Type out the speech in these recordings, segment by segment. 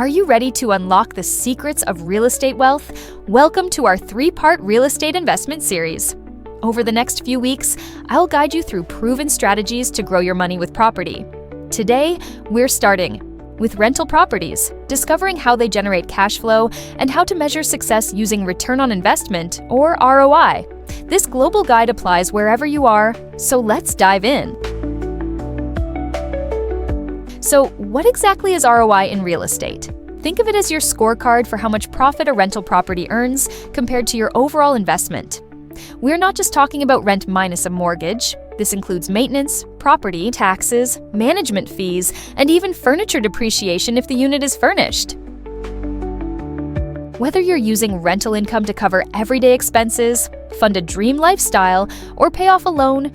Are you ready to unlock the secrets of real estate wealth? Welcome to our 3-part real estate investment series. Over the next few weeks, I'll guide you through proven strategies to grow your money with property. Today, we're starting with rental properties, discovering how they generate cash flow and how to measure success using return on investment, or ROI. This global guide applies wherever you are, so let's dive in. So, what exactly is ROI in real estate? Think of it as your scorecard for how much profit a rental property earns compared to your overall investment. We're not just talking about rent minus a mortgage. This includes maintenance, property taxes, management fees, and even furniture depreciation if the unit is furnished. Whether you're using rental income to cover everyday expenses, fund a dream lifestyle, or pay off a loan,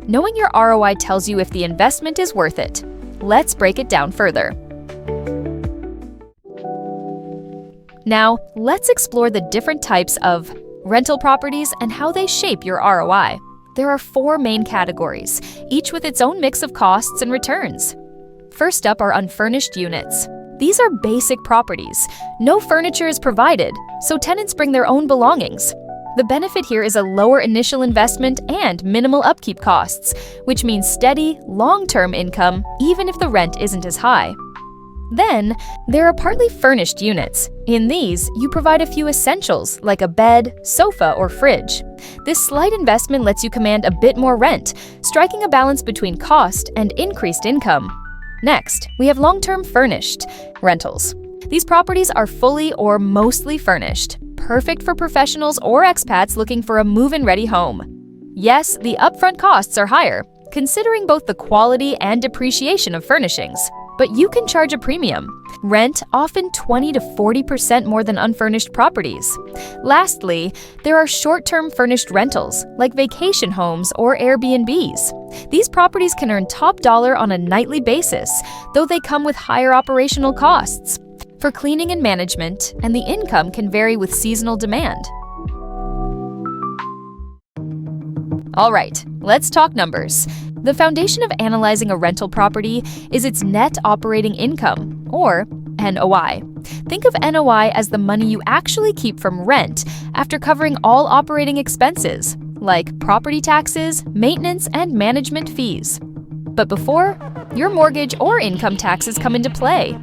knowing your ROI tells you if the investment is worth it. Let's break it down further. Now, let's explore the different types of rental properties and how they shape your ROI. There are 4 main categories, each with its own mix of costs and returns. First up are unfurnished units. These are basic properties. No furniture is provided, so tenants bring their own belongings. The benefit here is a lower initial investment and minimal upkeep costs, which means steady, long-term income even if the rent isn't as high. Then, there are partly furnished units. In these, you provide a few essentials like a bed, sofa, or fridge. This slight investment lets you command a bit more rent, striking a balance between cost and increased income. Next, we have long-term furnished rentals. These properties are fully or mostly furnished, perfect for professionals or expats looking for a move-in-ready home. Yes, the upfront costs are higher, considering both the quality and depreciation of furnishings. But you can charge a premium. Rent often 20 to 40% more than unfurnished properties. Lastly, there are short-term furnished rentals, like vacation homes or Airbnbs. These properties can earn top dollar on a nightly basis, though they come with higher operational costs for cleaning and management, and the income can vary with seasonal demand. All right, let's talk numbers. The foundation of analyzing a rental property is its net operating income, or NOI. Think of NOI as the money you actually keep from rent after covering all operating expenses, like property taxes, maintenance, and management fees. But before, your mortgage or income taxes come into play.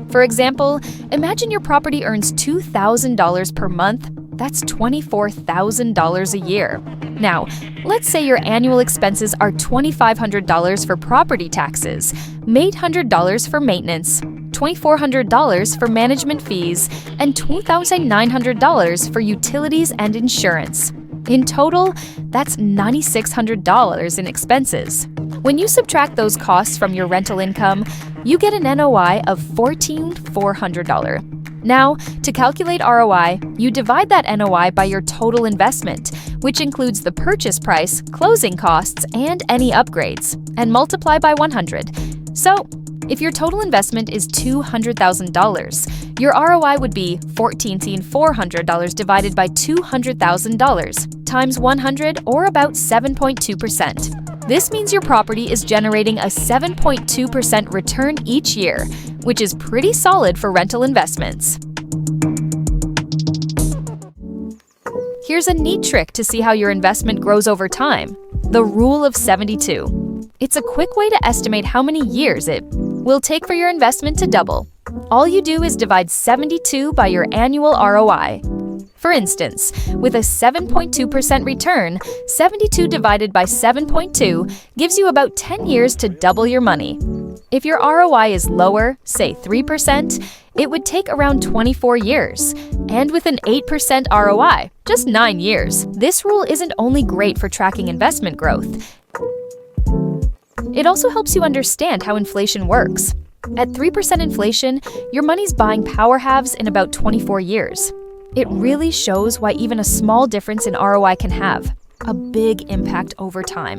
For example, imagine your property earns $2,000 per month. That's $24,000 a year. Now, let's say your annual expenses are $2,500 for property taxes, $800 for maintenance, $2,400 for management fees, and $2,900 for utilities and insurance. In total, that's $9,600 in expenses. When you subtract those costs from your rental income, you get an NOI of $14,400. Now, to calculate ROI, you divide that NOI by your total investment, which includes the purchase price, closing costs, and any upgrades, and multiply by 100. So, if your total investment is $200,000, your ROI would be $14,400 divided by $200,000 times 100, or about 7.2%. This means your property is generating a 7.2% return each year, which is pretty solid for rental investments. Here's a neat trick to see how your investment grows over time: the Rule of 72. It's a quick way to estimate how many years it will take for your investment to double. All you do is divide 72 by your annual ROI. For instance, with a 7.2% return, 72 divided by 7.2 gives you about 10 years to double your money. If your ROI is lower, say 3%, it would take around 24 years. And with an 8% ROI, just 9 years. This rule isn't only great for tracking investment growth, it also helps you understand how inflation works. At 3% inflation, your money's buying power halves in about 24 years. It really shows why even a small difference in ROI can have a big impact over time.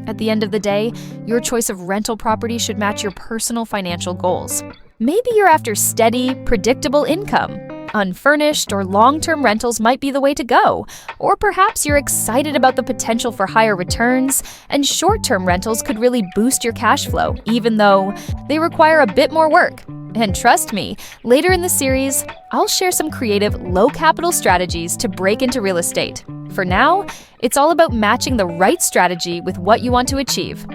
At the end of the day, your choice of rental property should match your personal financial goals. Maybe you're after steady, predictable income, unfurnished or long-term rentals might be the way to go. Or perhaps you're excited about the potential for higher returns, and short-term rentals could really boost your cash flow, even though they require a bit more work. And trust me, later in the series, I'll share some creative, low-capital strategies to break into real estate. For now, it's all about matching the right strategy with what you want to achieve.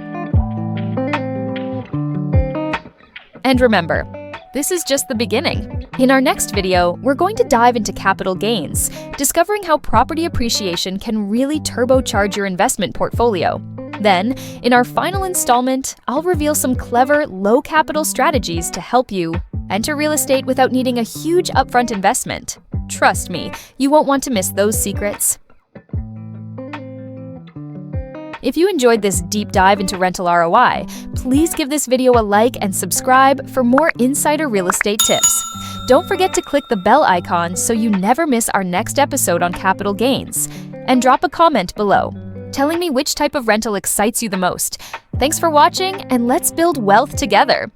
And remember, this is just the beginning. In our next video, we're going to dive into capital gains, discovering how property appreciation can really turbocharge your investment portfolio. Then, in our final installment, I'll reveal some clever, low-capital strategies to help you enter real estate without needing a huge upfront investment. Trust me, you won't want to miss those secrets. If you enjoyed this deep dive into rental ROI, please give this video a like and subscribe for more insider real estate tips. Don't forget to click the bell icon so you never miss our next episode on capital gains. And drop a comment below, telling me which type of rental excites you the most. Thanks for watching, and let's build wealth together.